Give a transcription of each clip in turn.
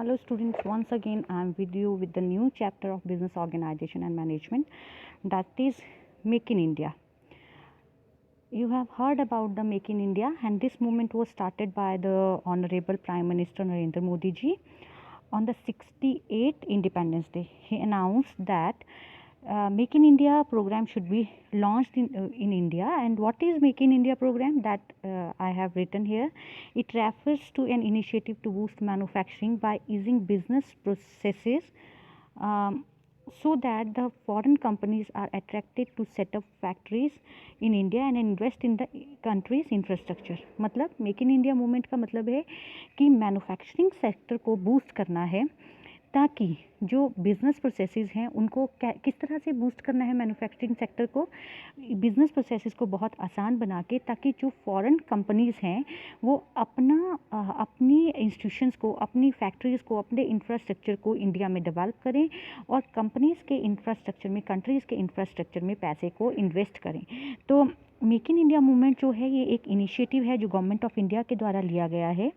Hello students, once again I am with you with the new chapter of business organization and management, that is Make in India. You have heard about the Make in India, and this movement was started by the Honorable Prime Minister Narendra Modi ji on the 68th Independence Day. He announced that Make in India program should be launched in India. And what is Make in India program? That I have written here. It refers to an initiative to boost manufacturing by easing business processes, um, so that the foreign companies are attracted to set up factories in India and invest in the country's infrastructure. मतलब make in India movement का मतलब है कि manufacturing sector को boost करना है, ताकि जो बिज़नेस प्रोसेसेस हैं उनको किस तरह से बूस्ट करना है मैन्युफैक्चरिंग सेक्टर को, बिज़नेस प्रोसेसेस को बहुत आसान बना के, ताकि जो फॉरेन कंपनीज़ हैं वो अपनी इंस्टीट्यूशंस को, अपनी फैक्ट्रीज़ को, अपने इंफ्रास्ट्रक्चर को इंडिया में डेवलप करें और कंपनीज़ के इंफ्रास्ट्रक्चर में, कंट्रीज़ के इंफ्रास्ट्रक्चर में पैसे को इन्वेस्ट करें। तो मेक इन इंडिया मूवमेंट जो है ये एक इनिशिएटिव है जो गवर्नमेंट ऑफ इंडिया के द्वारा लिया गया है,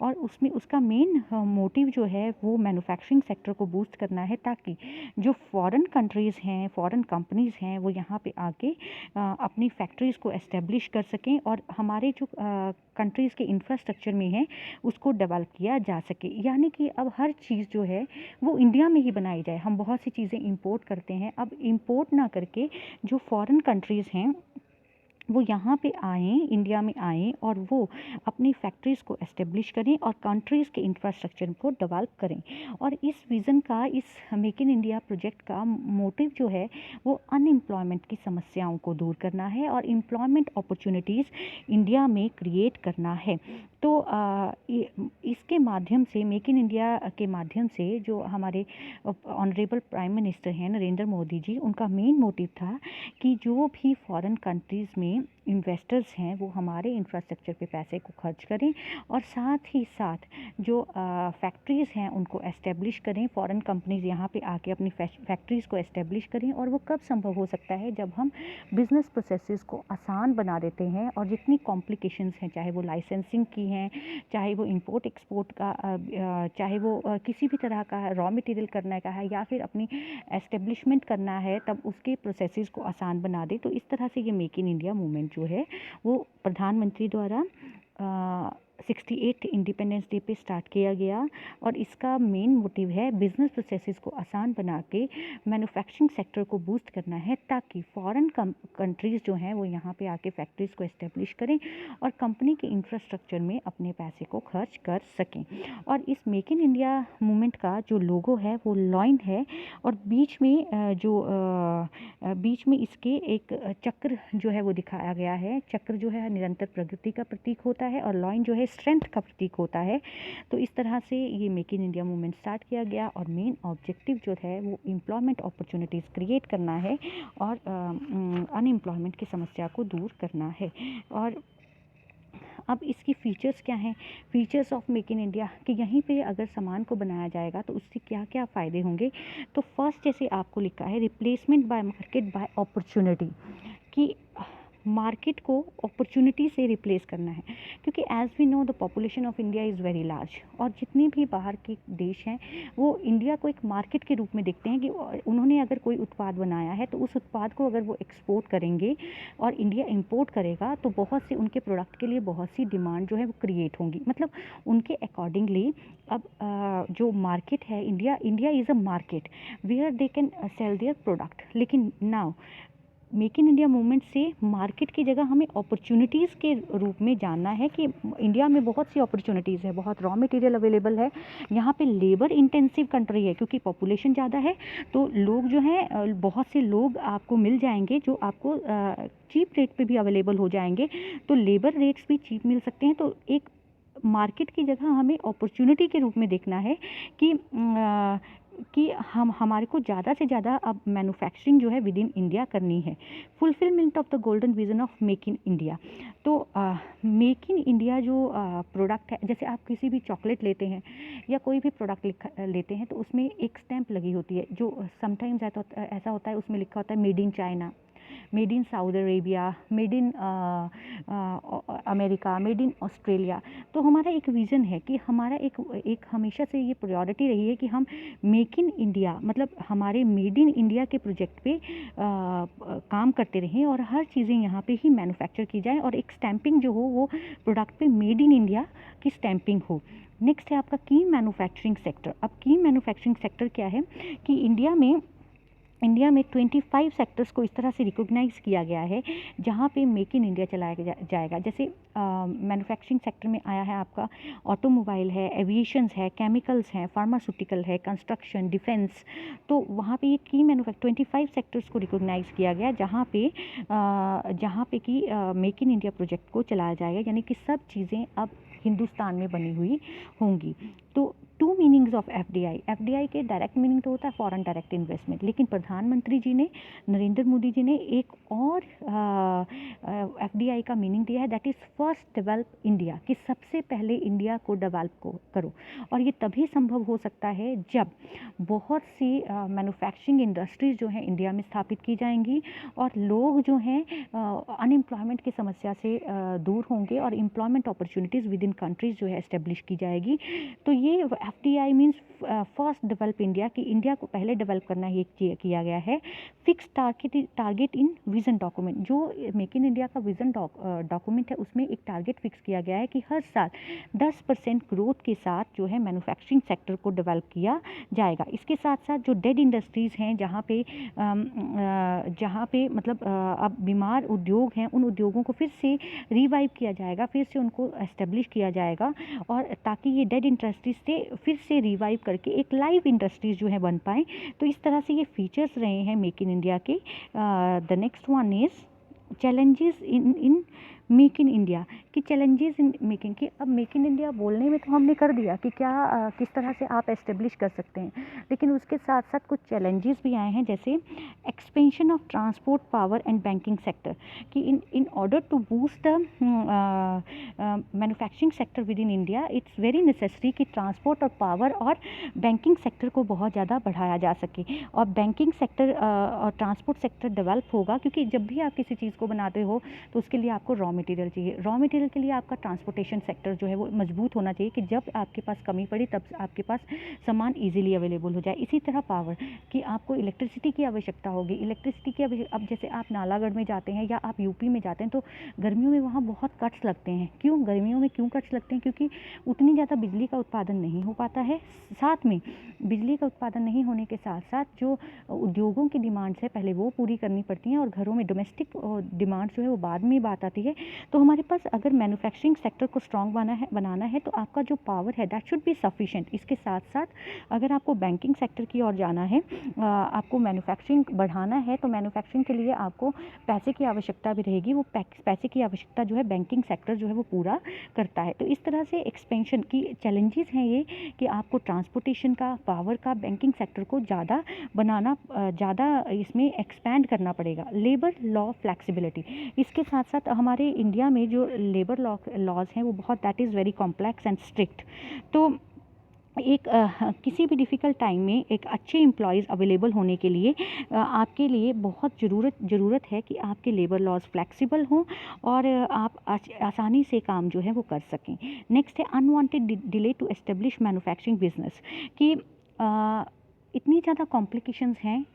और उसमें उसका मेन मोटिव जो है वो मैन्युफैक्चरिंग सेक्टर को बूस्ट करना है, ताकि जो फॉरेन कंट्रीज़ हैं, फॉरेन कंपनीज़ हैं, वो यहाँ पे आके अपनी फैक्ट्रीज़ को एस्टेब्लिश कर सकें और हमारे जो कंट्रीज़ के इंफ्रास्ट्रक्चर में है उसको डेवलप किया जा सके। यानी कि अब हर चीज़ जो है वो इंडिया में ही बनाई जाए। हम बहुत सी चीज़ें इंपोर्ट करते हैं, अब इंपोर्ट ना करके जो फॉरेन कंट्रीज़ हैं वो यहाँ पे आएँ, इंडिया में आएँ और वो अपनी फैक्ट्रीज़ को एस्टेब्लिश करें और कंट्रीज़ के इंफ्रास्ट्रक्चर को डेवलप करें। और इस विज़न का, इस मेक इन इंडिया प्रोजेक्ट का मोटिव जो है वो अनएम्प्लॉयमेंट की समस्याओं को दूर करना है और एम्प्लॉयमेंट अपॉर्चुनिटीज़ इंडिया में क्रिएट करना है। तो इसके माध्यम से, मेक इन इंडिया के माध्यम से, जो हमारे ऑनरेबल प्राइम मिनिस्टर हैं नरेंद्र मोदी जी, उनका मेन मोटिव था कि जो भी फॉरेन कंट्रीज़ में इन्वेस्टर्स हैं वो हमारे इंफ्रास्ट्रक्चर पे पैसे को खर्च करें और साथ ही साथ जो फैक्ट्रीज़ हैं उनको एस्टेब्लिश करें। फॉरेन कंपनीज़ यहाँ पे आके अपनी फैक्ट्रीज़ को एस्टेब्लिश करें, और वो कब संभव हो सकता है? जब हम बिज़नेस प्रोसेसेस को आसान बना देते हैं और जितनी कॉम्प्लिकेशंस हैं, चाहे वो लाइसेंसिंग की हैं, चाहे वो इंपोर्ट एक्सपोर्ट का, चाहे वो किसी भी तरह का रॉ मटेरियल करने का है या फिर अपनी एस्टेब्लिशमेंट करना है, तब उसके प्रोसेसेस को आसान बना दे। तो इस तरह से ये मेक इन इंडिया मूवमेंट जो है वो प्रधानमंत्री द्वारा 68 इंडिपेंडेंस डे पे स्टार्ट किया गया, और इसका मेन मोटिव है बिज़नेस प्रोसेसेस को आसान बना के मैन्युफैक्चरिंग सेक्टर को बूस्ट करना है, ताकि फॉरेन कंट्रीज़ जो हैं वो यहाँ पे आके फैक्ट्रीज़ को एस्टेब्लिश करें और कंपनी के इंफ्रास्ट्रक्चर में अपने पैसे को खर्च कर सकें। और इस मेक इन इंडिया मूवमेंट का जो लोगो है वो लॉइन है, और बीच में इसके एक चक्र जो है वो दिखाया गया है। चक्र जो है निरंतर प्रगति का प्रतीक होता है और लॉइन जो है स्ट्रेंथ का प्रतीक होता है। तो इस तरह से ये make in India movement start किया गया, और मेन ऑब्जेक्टिव जो है वो एम्प्लॉयमेंट अपॉर्चुनिटीज़ क्रिएट करना है और अनएम्प्लॉयमेंट की समस्या को दूर करना है। और अब इसकी फ़ीचर्स क्या हैं? Features of make in India कि यहीं पे अगर सामान को बनाया जाएगा तो उससे क्या क्या फ़ायदे होंगे। तो फर्स्ट जैसे आपको लिखा है, replacement by market by opportunity, कि मार्केट को अपॉर्चुनिटी से रिप्लेस करना है, क्योंकि as we know the population of India is very large, और जितने भी बाहर के देश हैं वो इंडिया को एक मार्केट के रूप में देखते हैं कि उन्होंने अगर कोई उत्पाद बनाया है तो उस उत्पाद को अगर वो एक्सपोर्ट करेंगे और इंडिया इंपोर्ट करेगा तो बहुत सी उनके प्रोडक्ट के लिए बहुत सी डिमांड जो है वो क्रिएट होंगी। मतलब उनके अकॉर्डिंगली अब जो मार्केट है, India is a market where they can sell their product. लेकिन now make in India movement से मार्केट की जगह हमें अपॉर्चुनिटीज़ के रूप में जानना है कि इंडिया में बहुत सी अपॉर्चुनिटीज़ है, बहुत रॉ मटेरियल अवेलेबल है। यहाँ पे लेबर इंटेंसिव कंट्री है, क्योंकि पॉपुलेशन ज़्यादा है, तो लोग जो हैं बहुत से लोग आपको मिल जाएंगे जो आपको चीप रेट पे भी अवेलेबल हो जाएंगे, तो लेबर रेट्स भी चीप मिल सकते हैं। तो एक मार्केट की जगह हमें अपॉर्चुनिटी के रूप में देखना है कि हम हमारे को ज़्यादा से ज़्यादा अब मैन्युफैक्चरिंग जो है विद इन इंडिया करनी है। Fulfilment of the golden vision of make in India. तो मेक इन इंडिया जो प्रोडक्ट है, जैसे आप किसी भी चॉकलेट लेते हैं या कोई भी प्रोडक्ट लेते हैं तो उसमें एक स्टैंप लगी होती है, जो समटाइम्स ऐसा होता है उसमें लिखा होता है made in China, made in Saudi Arabia, made in America, made in Australia. तो हमारा एक विज़न है कि हमारा एक हमेशा से ये प्रायोरिटी रही है कि हम मेक इन इंडिया, मतलब हमारे मेड इन इंडिया के प्रोजेक्ट पे काम करते रहें और हर चीज़ें यहाँ पे ही मैन्युफैक्चर की जाए और एक स्टैंपिंग जो हो वो प्रोडक्ट पे मेड इन इंडिया की स्टैंपिंग हो। नेक्स्ट है आपका की मैन्युफैक्चरिंग सेक्टर। अब की मैन्युफैक्चरिंग सेक्टर क्या है कि इंडिया में 25 सेक्टर्स को इस तरह से रिकॉग्नाइज़ किया गया है जहाँ पे मेक इन इंडिया चलाया जाएगा। जैसे मैन्युफैक्चरिंग सेक्टर में आया है आपका ऑटोमोबाइल है, एविएशंस है, केमिकल्स हैं, फार्मास्यूटिकल है, कंस्ट्रक्शन, डिफेंस। तो वहाँ पे ये की 25 सेक्टर्स को रिकॉग्नाइज़ किया गया जहाँ पे कि मेक इन इंडिया प्रोजेक्ट को चलाया जाएगा, यानी कि सब चीज़ें अब हिंदुस्तान में बनी हुई होंगी। तो टू मीनिंग्स ऑफ एफडीआई के डायरेक्ट मीनिंग तो होता है फॉरेन डायरेक्ट इन्वेस्टमेंट, लेकिन प्रधानमंत्री जी ने, नरेंद्र मोदी जी ने एक और एफडीआई का मीनिंग दिया है, that is first develop India, कि सबसे पहले इंडिया को डेवलप करो। और ये तभी संभव हो सकता है जब बहुत सी मैन्युफैक्चरिंग इंडस्ट्रीज़ जो हैं इंडिया में स्थापित की जाएंगी और लोग जो हैं अनएम्प्लॉयमेंट की समस्या से दूर होंगे और employment opportunities with in countries जो है एस्टेब्लिश की जाएगी। तो ये FDI means first develop India, कि इंडिया को पहले डेवलप करना ही किया गया है। फिक्स टारगेट इन विज़न डॉक्यूमेंट, जो मेक इन इंडिया का विज़न डॉक्यूमेंट है उसमें एक टारगेट फिक्स किया गया है कि हर साल 10% ग्रोथ के साथ जो है मैन्युफैक्चरिंग सेक्टर को डेवलप किया जाएगा। इसके साथ साथ जो डेड इंडस्ट्रीज़ हैं जहाँ पे मतलब अब बीमार उद्योग हैं, उन उद्योगों को फिर से रिवाइव किया जाएगा, फिर से उनको एस्टेब्लिश किया जाएगा, और ताकि ये डेड इंडस्ट्रीज से फिर से रिवाइव करके एक लाइव इंडस्ट्रीज जो है बन पाएँ। तो इस तरह से ये फीचर्स रहे हैं मेक इन इंडिया के। The next one is challenges in make in India, कि चैलेंजेस इन मेकिंग, कि अब मेक इन इंडिया बोलने में तो हमने कर दिया कि क्या किस तरह से आप एस्टेब्लिश कर सकते हैं, लेकिन उसके साथ साथ कुछ चैलेंजेस भी आए हैं, जैसे expansion of transport, power and banking sector, कि in order to boost the manufacturing sector with in India it's very necessary कि ट्रांसपोर्ट और पावर और बैंकिंग सेक्टर को बहुत ज़्यादा बढ़ाया जा सके। और बैंकिंग सेक्टर और ट्रांसपोर्ट सेक्टर डेवलप होगा, क्योंकि जब भी आप किसी चीज़ को बनाते हो तो उसके लिए आपको रॉ मटेरियल चाहिए। रॉ मटेरियल के लिए आपका ट्रांसपोर्टेशन सेक्टर जो है वो मजबूत होना चाहिए कि जब आपके पास कमी पड़ी तब आपके पास सामान इजीली अवेलेबल हो जाए। इसी तरह पावर, कि आपको इलेक्ट्रिसिटी की आवश्यकता होगी। इलेक्ट्रिसिटी की अब जैसे आप नालागढ़ में जाते हैं या आप यूपी में जाते हैं तो गर्मियों में वहाँ बहुत कट्स लगते हैं। क्यों गर्मियों में क्यों कट्स लगते हैं? क्योंकि उतनी ज़्यादा बिजली का उत्पादन नहीं हो पाता है। साथ में बिजली का उत्पादन नहीं होने के साथ साथ जो उद्योगों की डिमांड्स है पहले वो पूरी करनी पड़ती हैं, और घरों में डोमेस्टिक डिमांड्स जो है वो बाद में बात आती है। तो हमारे पास अगर मैन्युफैक्चरिंग सेक्टर को स्ट्रॉन्ग बनाना है तो आपका जो पावर है दैट शुड बी सफिशिएंट। इसके साथ साथ अगर आपको बैंकिंग सेक्टर की ओर जाना है, आपको मैन्युफैक्चरिंग बढ़ाना है, तो मैन्युफैक्चरिंग के लिए आपको पैसे की आवश्यकता भी रहेगी। वो पैसे की आवश्यकता जो है बैंकिंग सेक्टर जो है वो पूरा करता है। तो इस तरह से एक्सपेंशन की चैलेंजेस हैं ये, कि आपको ट्रांसपोर्टेशन का, पावर का, बैंकिंग सेक्टर को ज़्यादा इसमें एक्सपैंड करना पड़ेगा। लेबर लॉ फ्लेक्सिबिलिटी, इसके साथ साथ हमारे इंडिया में जो लेबर लॉज हैं वो बहुत, that is very complex and strict. तो किसी भी डिफ़िकल्ट टाइम में एक अच्छे एम्प्लॉयज़ अवेलेबल होने के लिए आपके लिए बहुत ज़रूरत है कि आपके लेबर लॉज फ्लेक्सिबल हों और आप आसानी से काम जो है वो कर सकें। नेक्स्ट है unwanted delay to establish manufacturing business, कि इतनी ज़्यादा कॉम्प्लिकेशंस हैं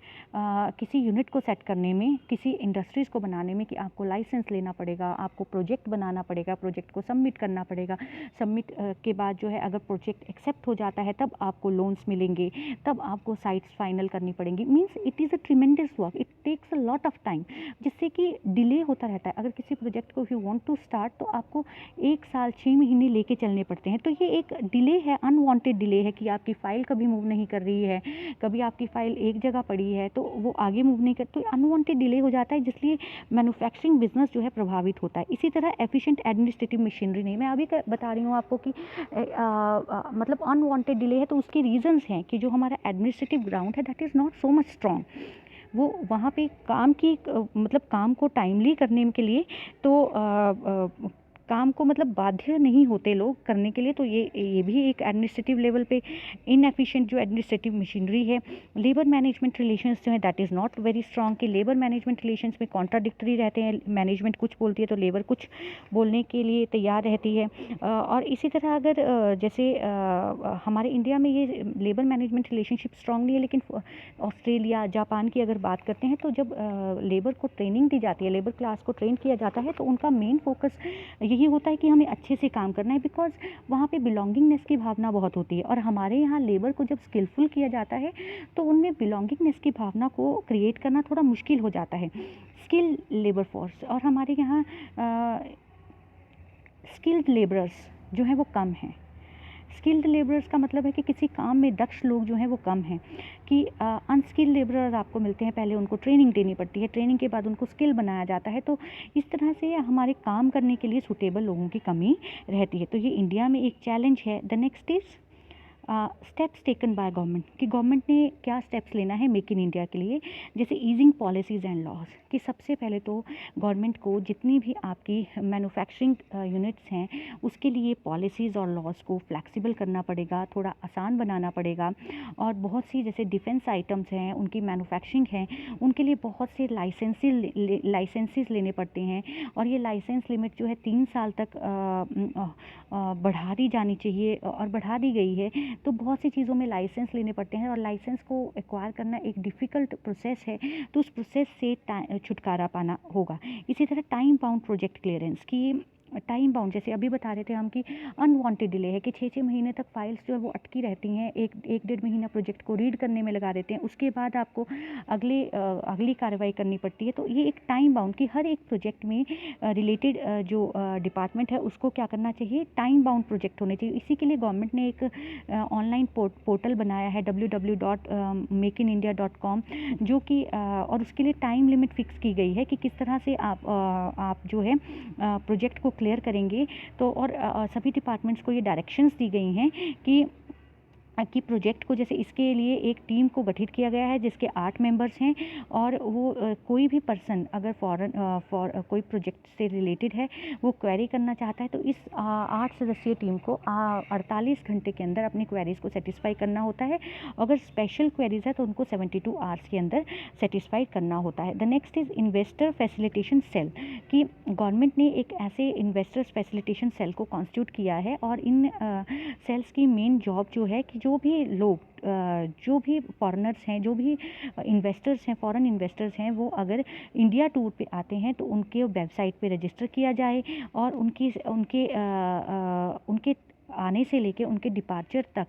किसी यूनिट को सेट करने में, किसी इंडस्ट्रीज़ को बनाने में, कि आपको लाइसेंस लेना पड़ेगा, आपको प्रोजेक्ट बनाना पड़ेगा, प्रोजेक्ट को सबमिट करना पड़ेगा। सबमिट के बाद जो है अगर प्रोजेक्ट एक्सेप्ट हो जाता है तब आपको लोन्स मिलेंगे, तब आपको साइट्स फाइनल करनी पड़ेंगी। Means it is a tremendous work, it takes a lot of time, जिससे कि डिले होता रहता है। अगर किसी प्रोजेक्ट को if you want to start तो आपको 1 साल 6 महीने लेके चलने पड़ते हैं। तो ये एक डिले है, अनवांटेड डिले है, कि आपकी फ़ाइल कभी मूव नहीं कर रही है, कभी आपकी फ़ाइल एक जगह पड़ी है तो वो आगे मूव नहीं कर, तो अनवांटेड डिले हो जाता है, जिसलिए मैन्युफैक्चरिंग बिजनेस जो है प्रभावित होता है। इसी तरह एफिशिएंट एडमिनिस्ट्रेटिव मशीनरी नहीं, मैं अभी बता रही हूँ आपको कि मतलब अनवांटेड डिले है तो उसके रीजंस हैं कि जो हमारा एडमिनिस्ट्रेटिव ग्राउंड है that is not so much strong. वो वहाँ पे काम को टाइमली करने के लिए तो काम को मतलब बाध्य नहीं होते लोग करने के लिए, तो ये भी एक एडमिनिस्ट्रेटिव लेवल पे इनएफिशिएंट जो एडमिनिस्ट्रेटिव मशीनरी है। लेबर मैनेजमेंट रिलेशंस जो है that is not very strong, कि लेबर मैनेजमेंट रिलेशंस में कॉन्ट्राडिक्टरी रहते हैं, मैनेजमेंट कुछ बोलती है तो लेबर कुछ बोलने के लिए तैयार रहती है। और इसी तरह अगर जैसे हमारे इंडिया में ये लेबर मैनेजमेंट रिलेशनशिप स्ट्रॉन्ग नहीं है, लेकिन ऑस्ट्रेलिया जापान की अगर बात करते हैं तो जब लेबर को ट्रेनिंग दी जाती है, लेबर क्लास को ट्रेन किया जाता है, तो उनका मेन फोकस यही होता है कि हमें अच्छे से काम करना है, बिकॉज वहाँ पे बिलोंगिंगनेस की भावना बहुत होती है। और हमारे यहाँ लेबर को जब स्किलफुल किया जाता है तो उनमें बिलोंगिंगनेस की भावना को क्रिएट करना थोड़ा मुश्किल हो जाता है। स्किल लेबर फोर्स और हमारे यहाँ स्किल्ड लेबरर्स जो हैं वो कम हैं। स्किल्ड लेबरर्स का मतलब है कि किसी काम में दक्ष लोग जो हैं वो कम हैं, कि अनस्किल्ड लेबरर आपको मिलते हैं, पहले उनको ट्रेनिंग देनी पड़ती है, ट्रेनिंग के बाद उनको स्किल बनाया जाता है, तो इस तरह से हमारे काम करने के लिए सूटेबल लोगों की कमी रहती है। तो ये इंडिया में एक चैलेंज है। The next is steps taken by government, कि गवर्नमेंट ने क्या स्टेप्स लेना है मेक इन इंडिया के लिए, जैसे ईजिंग पॉलिसीज़ एंड लॉज, कि सबसे पहले तो गवर्नमेंट को जितनी भी आपकी मैन्युफैक्चरिंग यूनिट्स हैं उसके लिए पॉलिसीज़ और लॉज को फ्लैक्सिबल करना पड़ेगा, थोड़ा आसान बनाना पड़ेगा। और बहुत सी जैसे डिफेंस आइटम्स हैं, उनकी मैन्युफैक्चरिंग है, उनके लिए बहुत से लाइसेंसेस लेने पड़ते हैं, और ये लाइसेंस लिमिट जो है 3 साल तक बढ़ा दी जानी चाहिए और बढ़ा दी गई है। तो बहुत सी चीज़ों में लाइसेंस लेने पड़ते हैं, और लाइसेंस को एक्वायर करना एक डिफ़िकल्ट प्रोसेस है, तो उस प्रोसेस से छुटकारा पाना होगा। इसी तरह टाइम बाउंड प्रोजेक्ट क्लियरेंस, की टाइम बाउंड, जैसे अभी बता रहे थे हम कि अनवांटेड डिले है, कि 6-6 महीने तक फाइल्स जो है वो अटकी रहती हैं, एक डेढ़ महीना प्रोजेक्ट को रीड करने में लगा देते हैं, उसके बाद आपको अगली कार्रवाई करनी पड़ती है। तो ये एक टाइम बाउंड, कि हर एक प्रोजेक्ट में रिलेटेड जो डिपार्टमेंट है उसको क्या करना चाहिए, टाइम बाउंड प्रोजेक्ट होने चाहिए। इसी के लिए गवर्नमेंट ने एक ऑनलाइन पोर्टल बनाया है www.makeinindia.com, जो कि और उसके लिए टाइम लिमिट फिक्स की गई है कि किस तरह से आप जो है प्रोजेक्ट को क्लियर करेंगे। तो और सभी डिपार्टमेंट्स को ये डायरेक्शंस दी गई हैं कि प्रोजेक्ट को, जैसे इसके लिए एक टीम को गठित किया गया है जिसके 8 मेंबर्स हैं, और वो कोई भी पर्सन अगर कोई प्रोजेक्ट से रिलेटेड है वो क्वेरी करना चाहता है तो इस 8 सदस्यीय टीम को 48 घंटे के अंदर अपनी क्वेरीज़ को सेटिस्फाई करना होता है। अगर स्पेशल क्वेरीज़ है तो उनको 72 आवर्स के अंदर सेटिस्फाई करना होता है। The next is investor facilitation cell, कि गवर्नमेंट ने एक ऐसे इन्वेस्टर्स फैसिलिटेशन सेल को कॉन्स्टिट्यूट किया है, और इन सेल्स की मेन जॉब जो है कि जो भी लोग जो भी फॉरेनर्स हैं, जो भी इन्वेस्टर्स हैं, फॉरेन इन्वेस्टर्स हैं, वो अगर इंडिया टूर पे आते हैं तो उनके वेबसाइट पे रजिस्टर किया जाए, और उनके आने से लेके उनके डिपार्चर तक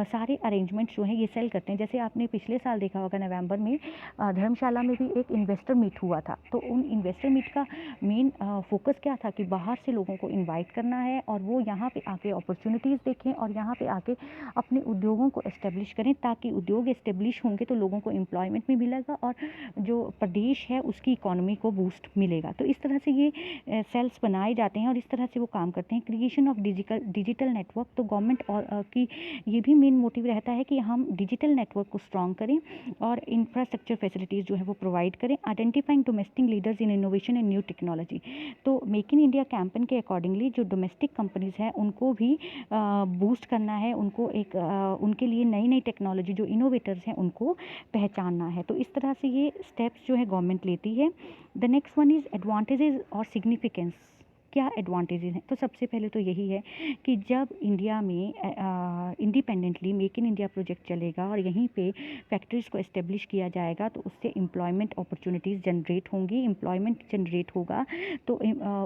सारे अरेंजमेंट्स जो हैं ये सेल करते हैं। जैसे आपने पिछले साल देखा होगा नवंबर में धर्मशाला में भी एक इन्वेस्टर मीट हुआ था, तो उन इन्वेस्टर मीट का मेन फोकस क्या था कि बाहर से लोगों को इनवाइट करना है और वो यहाँ पे आके अपॉर्चुनिटीज़ देखें और यहाँ पे आके अपने उद्योगों को इस्टेब्लिश करें, ताकि उद्योग इस्टेब्लिश होंगे तो लोगों को एम्प्लॉयमेंट भी मिलेगा और जो प्रदेश है उसकी इकोनॉमी को बूस्ट मिलेगा। तो इस तरह से ये सेल्स बनाए जाते हैं और इस तरह से वो काम करते हैं। क्रिएशन ऑफ डिजिटल नेटवर्क, तो गवर्नमेंट और की ये भी मेन मोटिव रहता है कि हम डिजिटल नेटवर्क को स्ट्रॉन्ग करें और इंफ्रास्ट्रक्चर फैसिलिटीज़ जो है वो प्रोवाइड करें। Identifying domestic leaders in innovation and new technology, तो मेक इन इंडिया कैंपेन के अकॉर्डिंगली जो डोमेस्टिक कंपनीज़ हैं उनको भी बूस्ट करना है, उनको एक उनके लिए नई नई टेक्नोलॉजी जो इनोवेटर्स हैं उनको पहचानना है। तो इस तरह से ये स्टेप्स जो है गवर्नमेंट लेती है। The next one is advantages और सिग्निफिकेंस, क्या एडवांटेजेस हैं? तो सबसे पहले तो यही है कि जब इंडिया में independently make in India project चलेगा और यहीं पे फैक्ट्रीज़ को इस्टेब्लिश किया जाएगा तो उससे एम्प्लॉयमेंट अपॉर्चुनिटीज़ जनरेट होंगी। एम्प्लॉयमेंट जनरेट होगा तो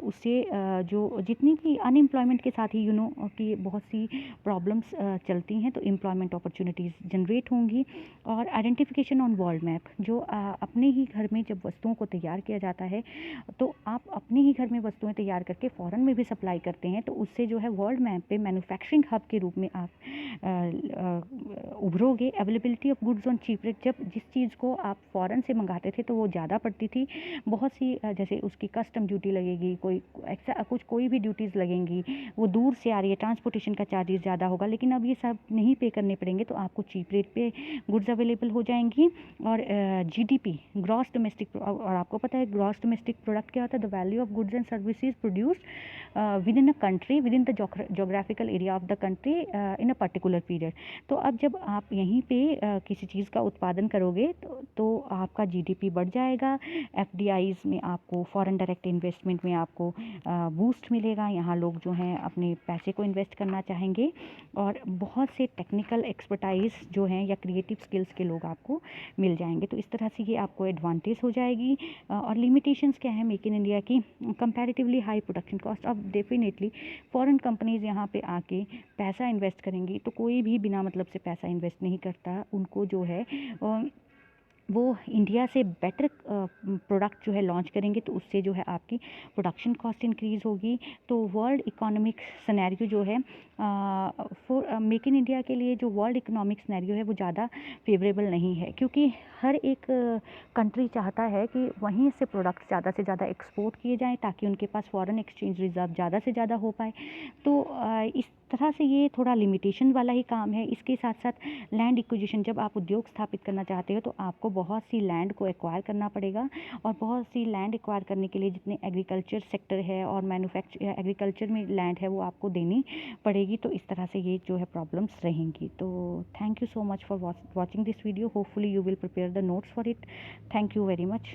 उससे जो जितनी भी अनएम्प्लॉयमेंट के साथ ही कि बहुत सी प्रॉब्लम्स चलती हैं, तो एम्प्लॉयमेंट अपॉर्चुनिटीज़ जनरेट होंगी। और आइडेंटिफिकेशन ऑन वर्ल्ड मैप, जो अपने ही घर में जब वस्तुओं को तैयार किया जाता है तो आप अपने ही घर में वस्तुएं तैयार करके फ़ॉरेन में भी सप्लाई करते हैं, तो उससे जो है वर्ल्ड मैप पे मैन्युफैक्चरिंग हब के रूप में आप उभरोगे। Availability of goods on cheap rate, जब जिस चीज़ को आप फ़ॉरेन से मंगाते थे तो वो ज़्यादा पड़ती थी, बहुत सी जैसे उसकी कस्टम ड्यूटी लगेगी, कोई भी ड्यूटीज़ लगेंगी, वो दूर से आ रही है, ट्रांसपोर्टेशन का चार्जेस ज़्यादा होगा, लेकिन अब ये सब नहीं पे करने पड़ेंगे, तो आपको चीप रेट पे गुड्स अवेलेबल हो जाएंगी। और GDP, ग्रॉस डोमेस्टिक, और आपको पता है ग्रॉस डोमेस्टिक प्रोडक्ट क्या होता है? The value of goods and services produce produced within a country, within the geographical area of the country in a particular period. तो अब जब आप यहीं पे किसी चीज़ का उत्पादन करोगे तो आपका GDP बढ़ जाएगा, FDIs में आपको फॉरेन डायरेक्ट इन्वेस्टमेंट में आपको बूस्ट मिलेगा, यहाँ लोग जो हैं अपने पैसे को इन्वेस्ट करना चाहेंगे और बहुत से टेक्निकल एक्सपर्टाइज जो हैं या क्रिएटिव स्किल्स के लोग आपको मिल जाएंगे। तो इस तरह से ये आपको एडवांटेज हो जाएगी। और लिमिटेशंस क्या है मेक इन इंडिया की? Comparatively high production cost. अब डेफिनेटली फॉरेन कंपनीज़ यहाँ पे आके पैसा इन्वेस्ट करेंगी तो कोई भी बिना मतलब से पैसा इन्वेस्ट नहीं करता। उनको जो है वो इंडिया से बेटर प्रोडक्ट जो है लॉन्च करेंगे तो उससे जो है आपकी प्रोडक्शन कॉस्ट इंक्रीज़ होगी। तो वर्ल्ड इकोनॉमिक सिनेरियो जो है फॉर मेक इन इंडिया के लिए, जो वर्ल्ड इकोनॉमिक सिनेरियो है वो ज़्यादा फेवरेबल नहीं है, क्योंकि हर एक कंट्री चाहता है कि वहीं से प्रोडक्ट्स ज़्यादा से ज़्यादा एक्सपोर्ट किए जाएँ ताकि उनके पास फॉरेन एक्सचेंज रिजर्व ज़्यादा से ज़्यादा हो पाए। तो इस तरह से ये थोड़ा लिमिटेशन वाला ही काम है। इसके साथ साथ लैंड एक्विजिशन, जब आप उद्योग स्थापित करना चाहते हो तो आपको बहुत सी लैंड को एक्वायर करना पड़ेगा और बहुत सी लैंड एक्वायर करने के लिए जितने एग्रीकल्चर सेक्टर है और एग्रीकल्चर में लैंड है वो आपको देनी पड़ेगी। तो इस तरह से ये जो है प्रॉब्लम्स रहेंगी। तो thank you so much for watching this video. Hopefully you will prepare the notes for it. Thank you very much.